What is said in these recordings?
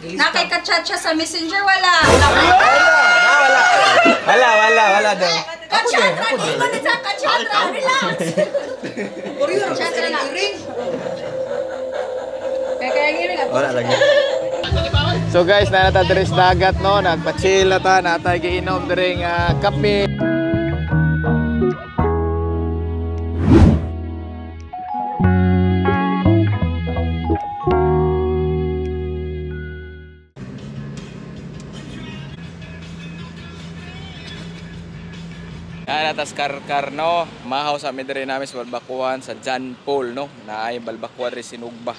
Nakay ka-chat siya sa messenger, wala. Wala daw. Ka-chatra, di ko na sa ka-chatra. Relax. Chatra na. Kaya giring ako. Wala lagi. So guys, nanata diri sa dagat no, nagpa-chill na ta, natay giinom diri nga kape. Natas karkar no, mahaw sa midiri namin sa Balbakuan sa John Paul no, na ay Balbakuan rin Sinugba.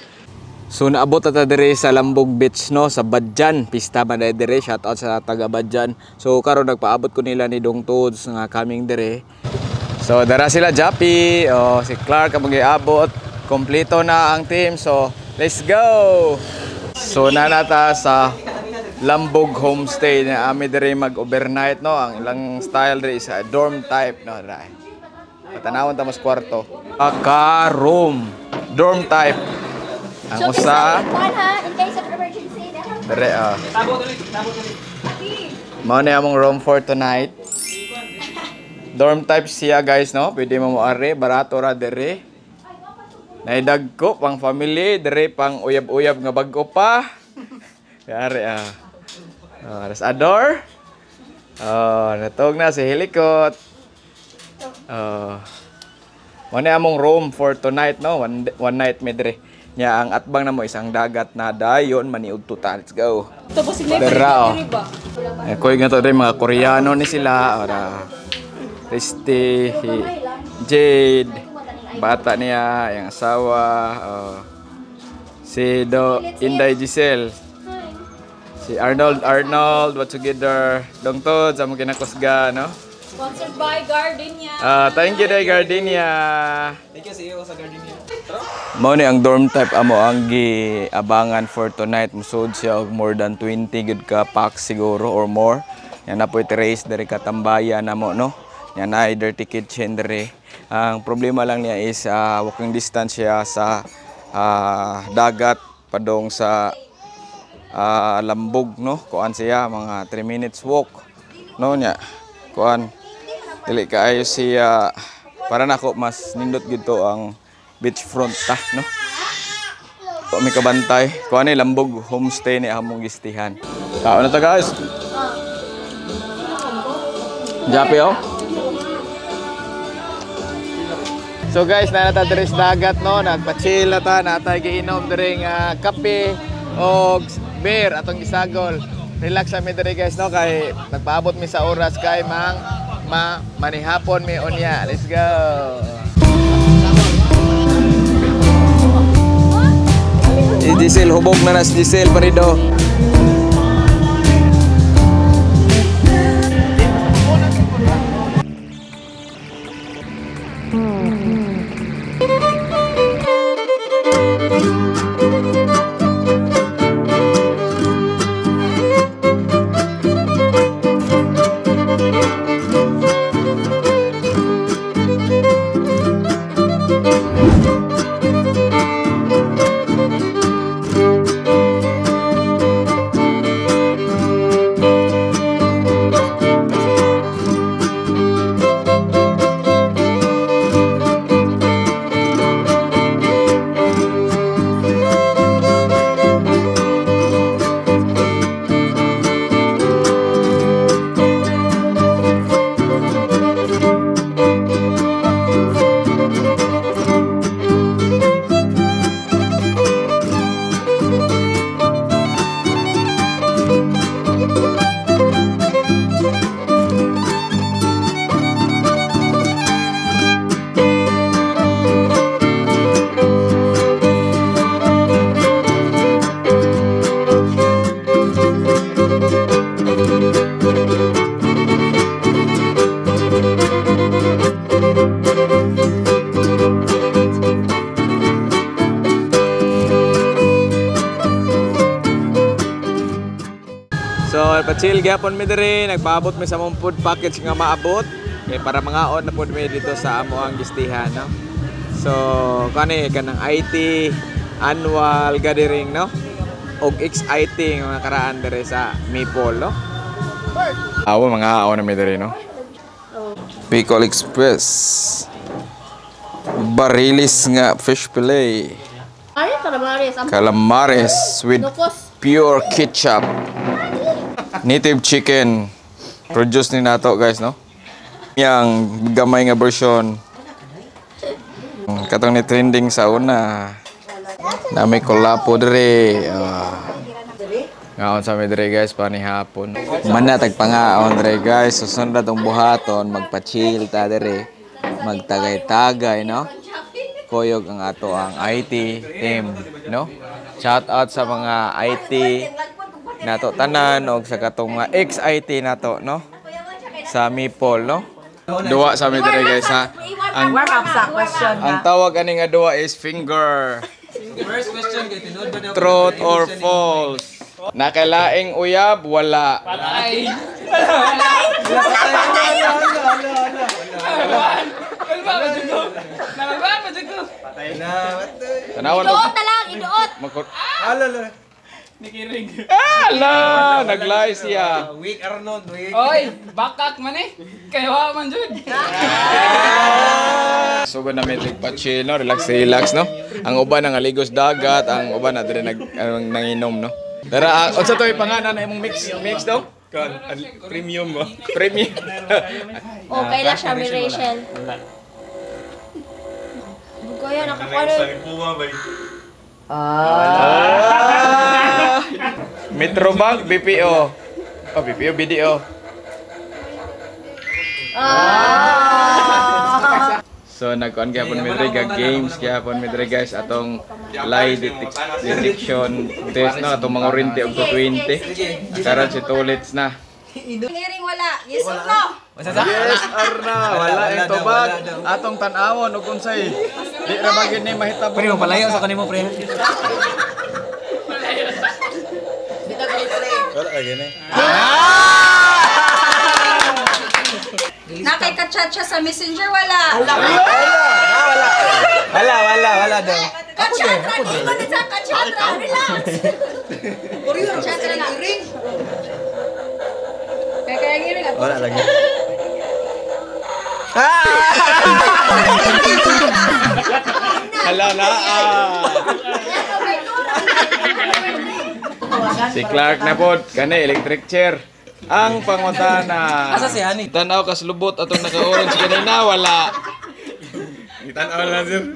So naabot na diri sa Lambog Beach no, sa Badjan, pista man diri, shout out sa taga Badjan. So karon nagpaabot ko nila ni Dong Toads nga coming diri. So dara sila Jappy, si Clark ang mag-iabot, kompleto na ang team. So let's go. So nanata sa Lambog homestay na ami diri mag-overnight no, ang ilang style diri is dorm type no, dai. Patanawon ta mas kwarto. Ka-room, dorm type. Ang usa in case of emergency. diri mao na among room for tonight. Dorm type siya guys no, pwede mo moari, barato ra diri. Naidagko pang family, diri pang uyab-uyab nga bag-o pa. Yari ador. Natog na si Helikot. Muna among room for tonight no, one night medre. Nya ang atbang namo isang dagat na dayon maniud tuta. Let's go. Dera koy nga to dai mga Koreano ni sila ora. Christy, Jade, bata niya, yung asawa, si Inday Giselle. Si Arnold, what together. Dong Toads, ang kinakusga, no? Sponsored by Gardenia. Thank you, Gardenia. Thank you sa iyo sa Gardenia. Mao ni ang dorm type amo ang giabangan for tonight. Musod siya og more than 20 good ka packs siguro or more. Yan na po iti-race diri katambayan namo, no? Yan na dirty kitchen diri. Ang problema lang niya is walking distance siya sa dagat padong sa Lambog no, kuan siya mga 3 minutes walk no nya. Kuan dili kaayo siya para nako mas nindot gito ang beachfront ta no. So may kabantay kuan ni Lambog homestay ni among gistihan. Kao na ta guys. Japi oh. So guys, nanata diri sa dagat no, nagpa-chill na ta, natay giinom diri nga kape og beer atong gisagol. Relax kami diri guys no, kay nagpaabot mi sa oras kay manihapon mi unya. Let's go. Si Giselle hubog na si Giselle parido. Pa-chill gyapon mi diri, nagpaabot mi sa mong food package nga maabot kay para mangaon na pud mi dito sa amo ang gistihan no. So kani kanang IT annual gathering no. og exciting mga karaan dire sa Maple, no? Awo mga awo na mi dire, no? Bicol Express. Barilis nga fish fillet. Ay, calamares. Calamares with Nukos. pure ketchup. Native chicken. Produce ni nato guys, no? Yang gamay nga version. Katong ni trending sa una. Na may kolapo dire. Ngaon sa mi dire guys panihapon. Manatag pangaon dire guys. Susunod na tong buhaton, magpa-chill ta dire. Magtagay-tagay, no? Koyog ang ato ang IT team, no? Shout out sa mga IT nato tanan og sa katong mga ex-IT nato, no? Sa Maple, no? Duwa sa mi dire guys ha. Ang Warm up sa question ang tawag ani nga duwa is finger. First question kay tinuod ba daw? Truth or false? Nakalaing uyab, wala. Patay. Tanawan to. Iduot na lang, iduot. Nikiring. Ala, naglay siya. Week Arnold, week. Oy, bakak man eh. Kaya man jud. So na medyo pa-chill, no? Relax, no? Ang uban ang aligos dagat, ang uban na dire nanginom, no? Tara, unsa to ipanganan na imong mix daw? Premium mo. Premium. Okay lang siya, may Rachel. Bugoy, nakakuha Metrobank, BPO. Oh, BPO, BDO. So nagkuan gyapon mi diri games gyapon mi diri guys atong lie detection test no atong mga oriente og 20 karon si Tulits na. Hearing wala. Yes or no? Yes or no? Wala ang tubag atong tan-awon ug unsay di ra magid ni mahitabo. Pre, palayo sa kanimo pre. Wala gani. Nakay ka-chat siya sa Messenger, wala. Wala daw. Ka-chat ra, di ko na sa ka-chat ra. Relax. Chat ra lang. Kaya ngiring ako. Wala lagi. Hala na. Si Clark na pod kani electric chair. Ang pangutana. Asa si Hani? Tanaw kas lubot atong naka-orange kanina wala. Tanaw na sir.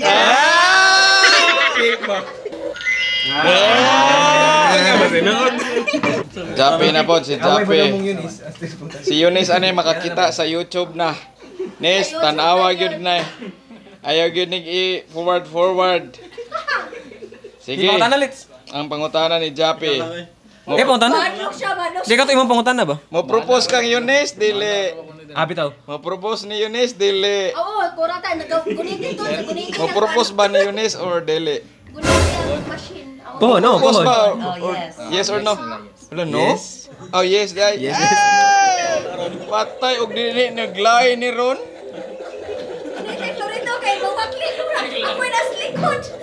Cake mo. Japi na pod si Japi. Si Eunice anay makakita sa YouTube na. Nis tanawa gyud na. Ayaw gyud nig forward. Sige. Ang pangutana ni Japi. Kaya pangutan na? Manok siya, manok Di ka to imong pangutan na ba? Mo propose kang Eunice dili. Abi taw. Mo propose ni Eunice dili. Oo, kurata. Gunitin to. Gunitin Mo propose ba ni Eunice or dili? Gunitin ang machine. Pohon, no, Propose pohon. ba? Yes or no? Wala no? Oh yes, guys. Yes. Patay og dili naglay ni Ron. Gunitin to rito kay mawakli. Ako'y naslikod.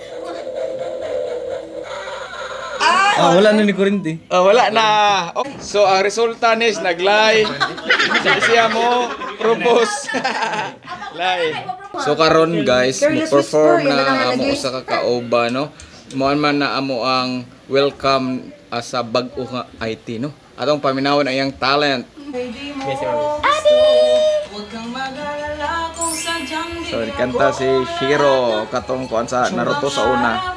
Wala na ni Corinti. Wala na. Oh, so ang resulta nis naglay. Siya mo propose. Lay. So karon guys, mo-perform na amo usa ka kaoba no. Moan man na amo ang welcome sa bag-o nga IT no. Atong paminawon ang iyang talent. So kanta si Shiro katong kuan sa Naruto sa una.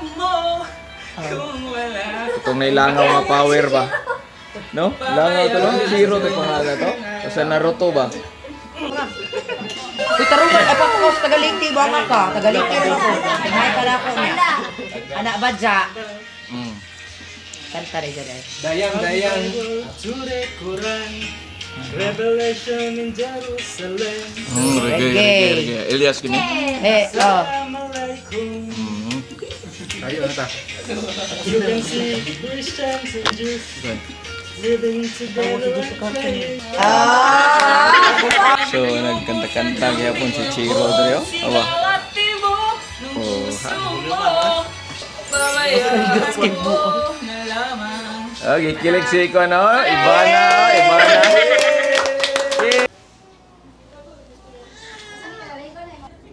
Itong nailangaw nga power ba? No? Langaw to no? Shiro to pangalan to? O sa Naruto ba? Uy, tarungan, apat ko sa Tagaliti ba nga ka? Tagaliti ba ako? Tinay pala ako niya. Anak ba dya? Kanta rin dyan. Dayang. Revelation in Jerusalem. Reggae. Elias gini. Oh. Ayo na ta. You can see Christians and Jews living together. So nagkanta-kanta gyapon si Chiro diri oh. Awa. Oh. Okay, kilig si ko no. Ibana, Ibana.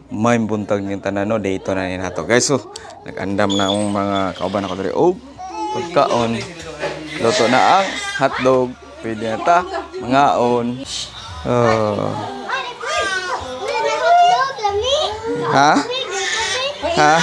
May buntag yung tanan no, dito na ni nato. Guys, so nag-andam na ang mga kauban ako diri. Oh, pagkaon. Luto na ang hotdog. Pwede na ta. Mangaon. Oh. Ha? Ha?